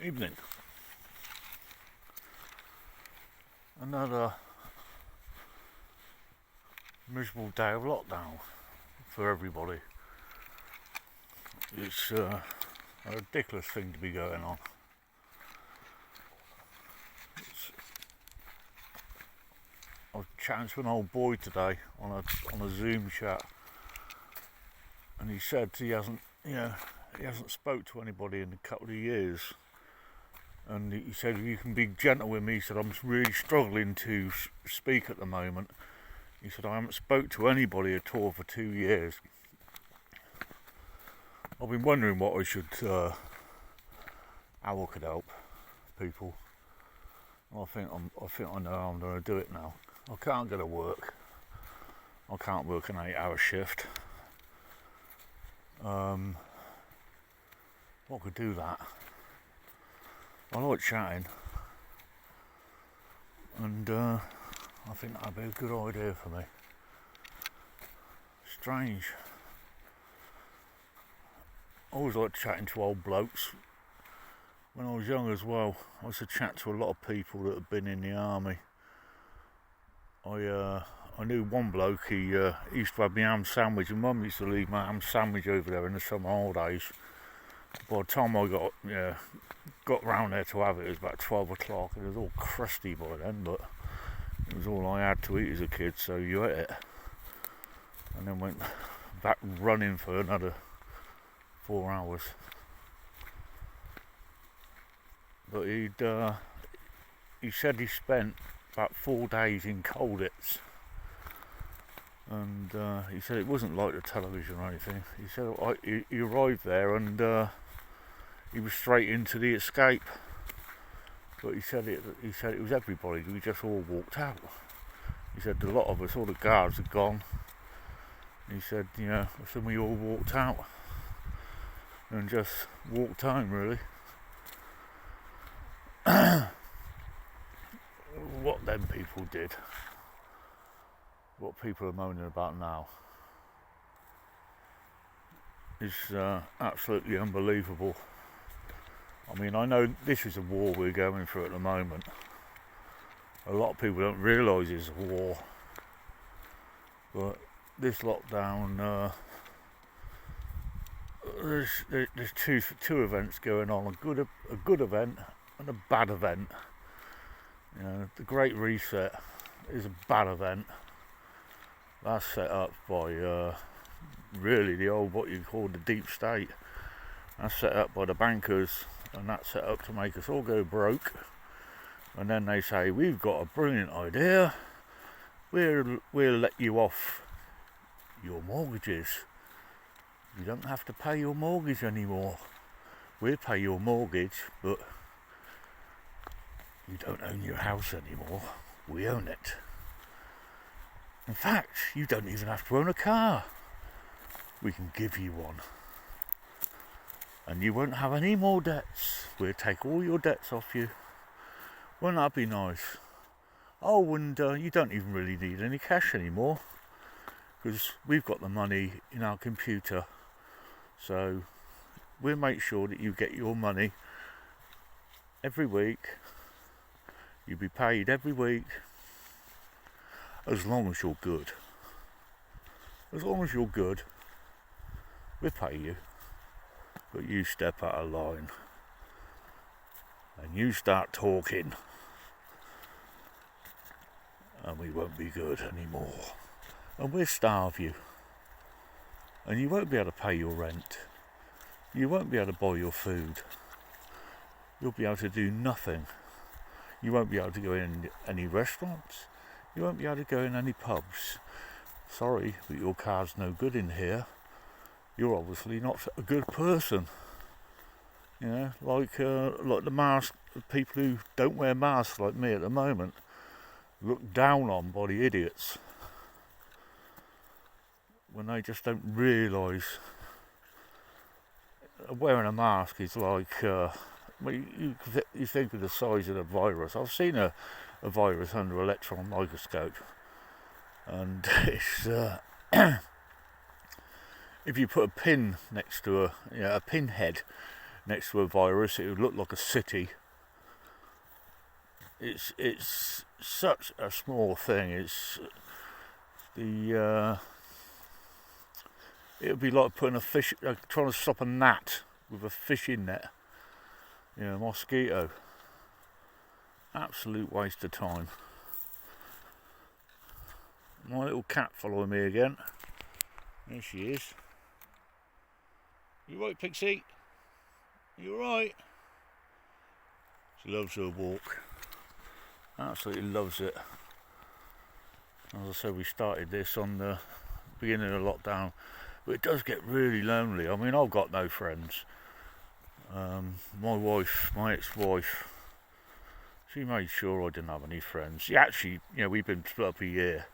Evening. Another miserable day of lockdown for everybody. It's a ridiculous thing to be going on. I was chatting to an old boy today on a Zoom chat, and he said he hasn't spoke to anybody in a couple of years. And he said, if you can be gentle with me, he said, I'm really struggling to speak at the moment. He said, I haven't spoke to anybody at all for 2 years. I've been wondering what I should, how I could help people. I think I know how I'm going to do it now. I can't go to work. I can't work an 8-hour shift. I could do that. I like chatting, and I think that'd be a good idea for me. Strange. I always liked chatting to old blokes. When I was young as well, I used to chat to a lot of people that had been in the army. I knew one bloke, he used to have my ham sandwich, and Mum used to leave my ham sandwich over there in the summer holidays. By the time I got round there to have it, it was about 12 o'clock. It was all crusty by then, but it was all I had to eat as a kid, so you ate it. And then went back running for another 4 hours. But he said he spent about 4 days in Colditz. And he said it wasn't like the television or anything. He said he arrived there and he was straight into the escape. But he said it was everybody. We just all walked out. He said a lot of us, all the guards had gone. He said, so we all walked out and just walked home, really. What them people did, what people are moaning about now, is absolutely unbelievable. I mean, I know this is a war we're going through at the moment. A lot of people don't realise it's a war, but this lockdown, there's two events going on: a good event and a bad event. The Great Reset is a bad event. That's set up by really the old, what you call the deep state. That's set up by the bankers, and that's set up to make us all go broke. And then they say, we've got a brilliant idea. We'll let you off your mortgages. You don't have to pay your mortgage anymore. We'll pay your mortgage, but you don't own your house anymore. We own it. In fact, you don't even have to own a car. We can give you one. And you won't have any more debts. We'll take all your debts off you. Won't that be nice? Oh, and you don't even really need any cash anymore, because we've got the money in our computer. So we'll make sure that you get your money every week. You'll be paid every week, as long as you're good. As long as you're good, we'll pay you. But you step out of line and you start talking, and we won't be good anymore. And we'll starve you. And you won't be able to pay your rent. You won't be able to buy your food. You'll be able to do nothing. You won't be able to go in any restaurants. You won't be able to go in any pubs. Sorry, but your card's no good in here. You're obviously not a good person. Like the mask, people who don't wear masks like me at the moment, looked down on by the idiots when they just don't realise wearing a mask is like, you think of the size of the virus. I've seen a virus under electron microscope, and it's if you put a pin next to a pinhead next to a virus. It would look like a city. It's such a small thing. It's the it would be like putting a fish, trying to stop a gnat with a fishing net. You know, mosquito. Absolute waste of time. My little cat following me again. There she is. You right, Pixie? You alright? She loves her walk. Absolutely loves it. As I said, we started this on the beginning of lockdown, but it does get really lonely. I mean, I've got no friends. My ex-wife, she made sure I didn't have any friends. She actually, you know, we've been split up a year,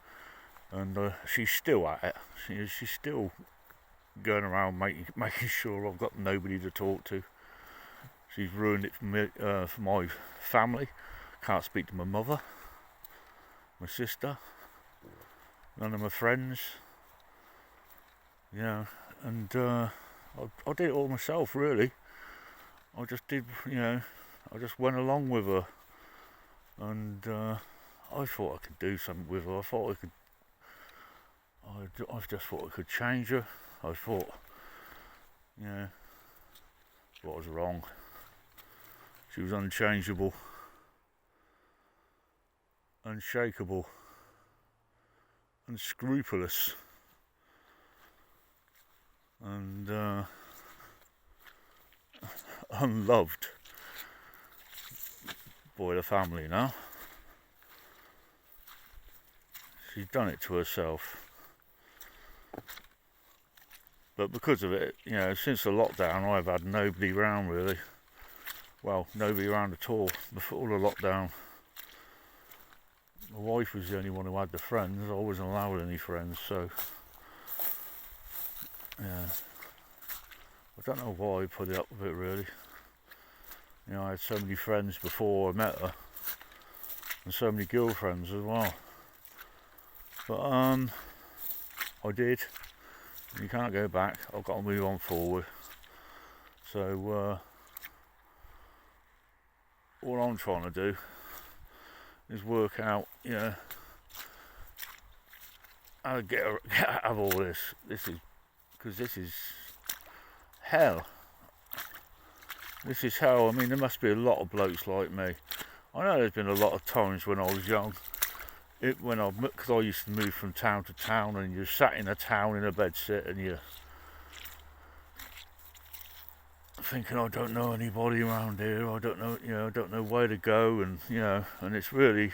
and she's still at it. She's still going around making sure I've got nobody to talk to. She's ruined it for my family. Can't speak to my mother, my sister, none of my friends. Yeah, and I did it all myself, really. I just did, you know, I just went along with her, and I thought I could do something with her. I just thought I could change her. I thought, you know, what was wrong. She was unchangeable, unshakable, unscrupulous, and unloved by the family now. She's done it to herself. But because of it, you know, since the lockdown, I've had nobody around really. Well, nobody around at all. Before the lockdown, my wife was the only one who had the friends. I wasn't allowed any friends, so yeah. I don't know why I put it up with it really. You know, I had so many friends before I met her, and so many girlfriends as well. But I did. You can't go back. I've got to move on forward. So all I'm trying to do is work out, you know, how to get out of all this. Because this is hell. This is hell. I mean, there must be a lot of blokes like me. I know there's been a lot of times when I was young, because I used to move from town to town, and you sat in a town in a bedsit, and you're thinking, I don't know anybody around here. I don't know, you know, I don't know where to go, and you know, and it's really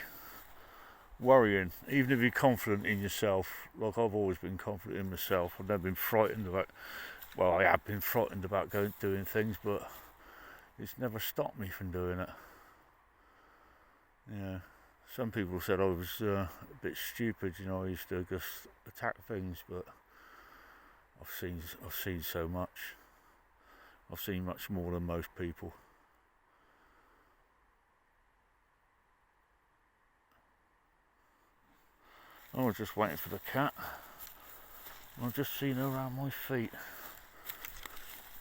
worrying. Even if you're confident in yourself, like I've always been confident in myself, I've never been frightened about. Well, I have been frightened about doing things, but it's never stopped me from doing it. Yeah. Some people said I was a bit stupid, you know, I used to just attack things, but I've seen so much. I've seen much more than most people. I was just waiting for the cat. I've just seen her around my feet.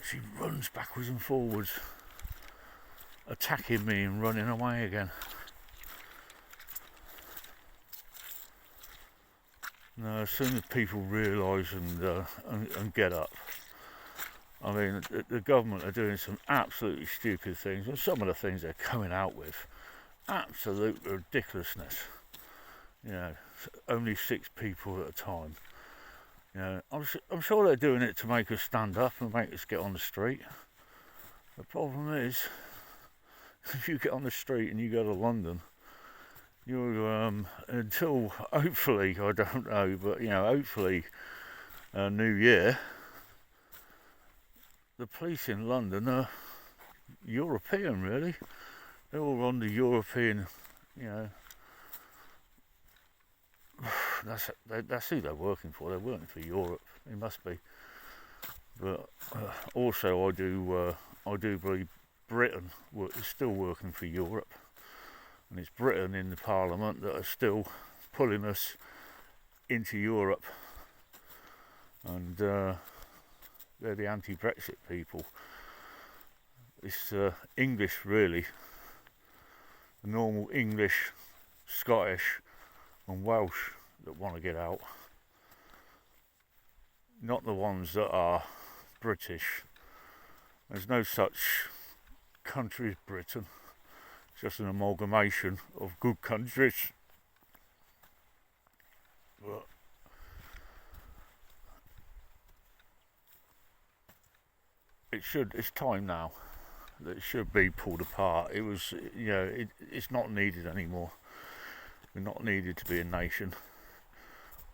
She runs backwards and forwards, attacking me and running away again. No, as soon as people realise and get up, I mean, the government are doing some absolutely stupid things, and some of the things they're coming out with, absolute ridiculousness. You know, only 6 people at a time. You know, I'm sure they're doing it to make us stand up and make us get on the street. The problem is, if you get on the street and you go to London, you until hopefully, I don't know, but you know, hopefully New Year, the police in London are European, really. They're all on the European, you know. That's who they're working for. They're working for Europe. It must be. But also, I do believe Britain is still working for Europe, and it's Britain in the Parliament that are still pulling us into Europe, and they're the anti-Brexit people. It's English, really. The normal English, Scottish and Welsh that want to get out. Not the ones that are British. There's no such country as Britain. It's just an amalgamation of good countries. But it's time now that it should be pulled apart. It was, it's not needed anymore. We're not needed to be a nation.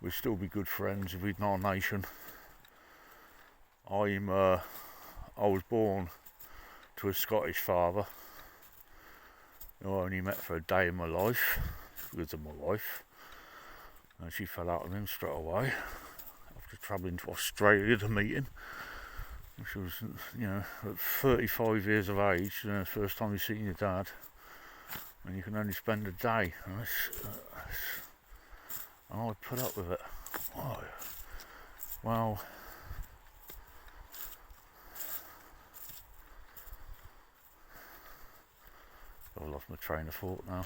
We'd still be good friends if we're not a nation. I was born to a Scottish father who I only met for a day in my life because of my wife, and she fell out with him straight away after travelling to Australia to meet him. She was, at 35 years of age, first time you've seen your dad, and you can only spend a day. And I put up with it. Oh, well, I've lost my train of thought now.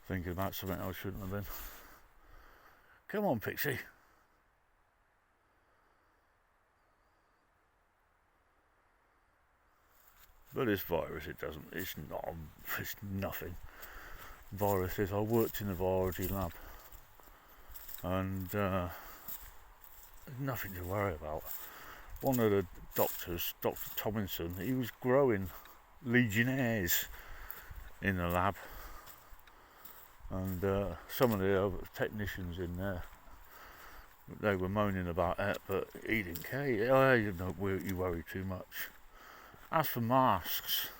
Thinking about something I shouldn't have been. Come on, Pixie. But this virus, it's nothing. Viruses, I worked in the virology lab, and there's nothing to worry about. One of the doctors, Dr. Tomlinson, he was growing legionnaires in the lab, and some of the other technicians in there, they were moaning about it, but he didn't care. You worry too much. As for masks,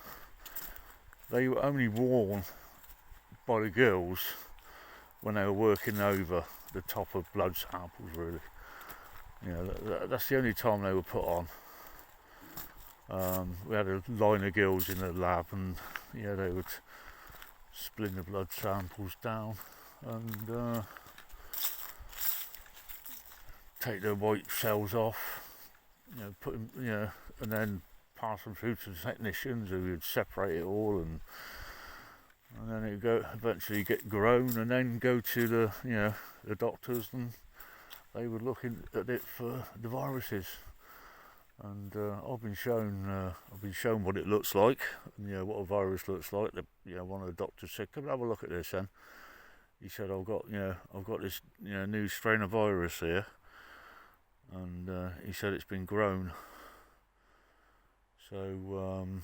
they were only worn by the girls when they were working over the top of blood samples, really. That's the only time they were put on. We had a line of girls in the lab, and they would split the blood samples down and take the white cells off, put them, and then pass them through to the technicians who would separate it all, and then it would eventually get grown, and then go to the doctors, and they would look at it for the viruses. And I've been shown what it looks like, what a virus looks like. One of the doctors said, "Come and have a look at this." Then he said, "I've got this new strain of virus here," and he said it's been grown. So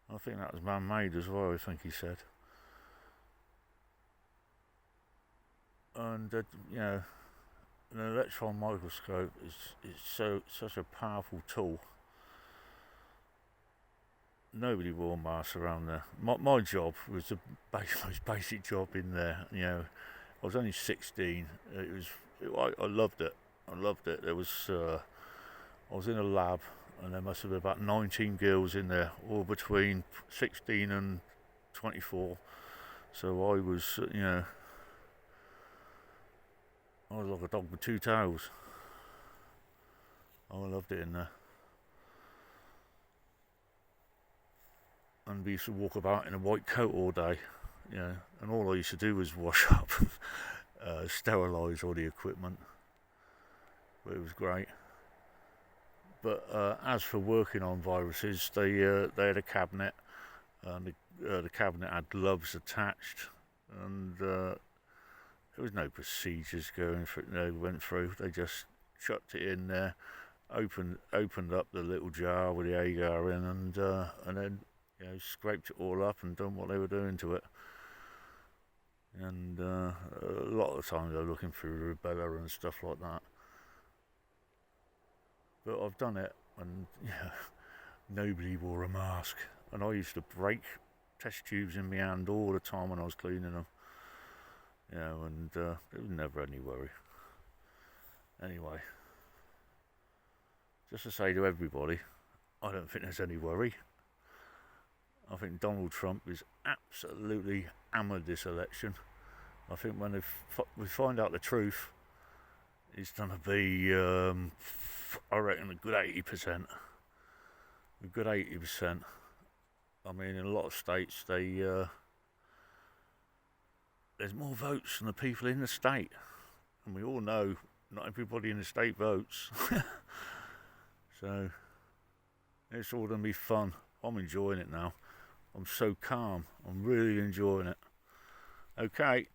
I think that was man-made as well, I think he said. And an electron microscope is such a powerful tool. Nobody wore masks around there. My job was the most basic job in there. I was only 16. I loved it. There was I was in a lab, and there must have been about 19 girls in there, all between 16 and 24. So I was, I was like a dog with two tails. I loved it in there. And we used to walk about in a white coat all day, and all I used to do was wash up, sterilise all the equipment. But it was great. But as for working on viruses, they had a cabinet, and the cabinet had gloves attached, and there was no procedures went through. They just chucked it in there, opened up the little jar with the agar in, and then scraped it all up and done what they were doing to it. And a lot of the time they were looking through rubella and stuff like that. But I've done it, and nobody wore a mask, and I used to break test tubes in my hand all the time when I was cleaning them, and there was never any worry. Anyway, just to say to everybody, I don't think there's any worry. I think Donald Trump is absolutely hammered this election. I think when we find out the truth, is going to be, I reckon, a good 80%. A good 80%. I mean, in a lot of states, there's more votes than the people in the state. And we all know not everybody in the state votes. So, it's all going to be fun. I'm enjoying it now. I'm so calm. I'm really enjoying it. Okay,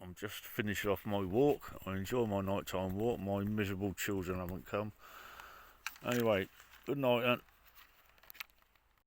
I'm just finishing off my walk. I enjoy my nighttime walk. My miserable children haven't come. Anyway, good night then.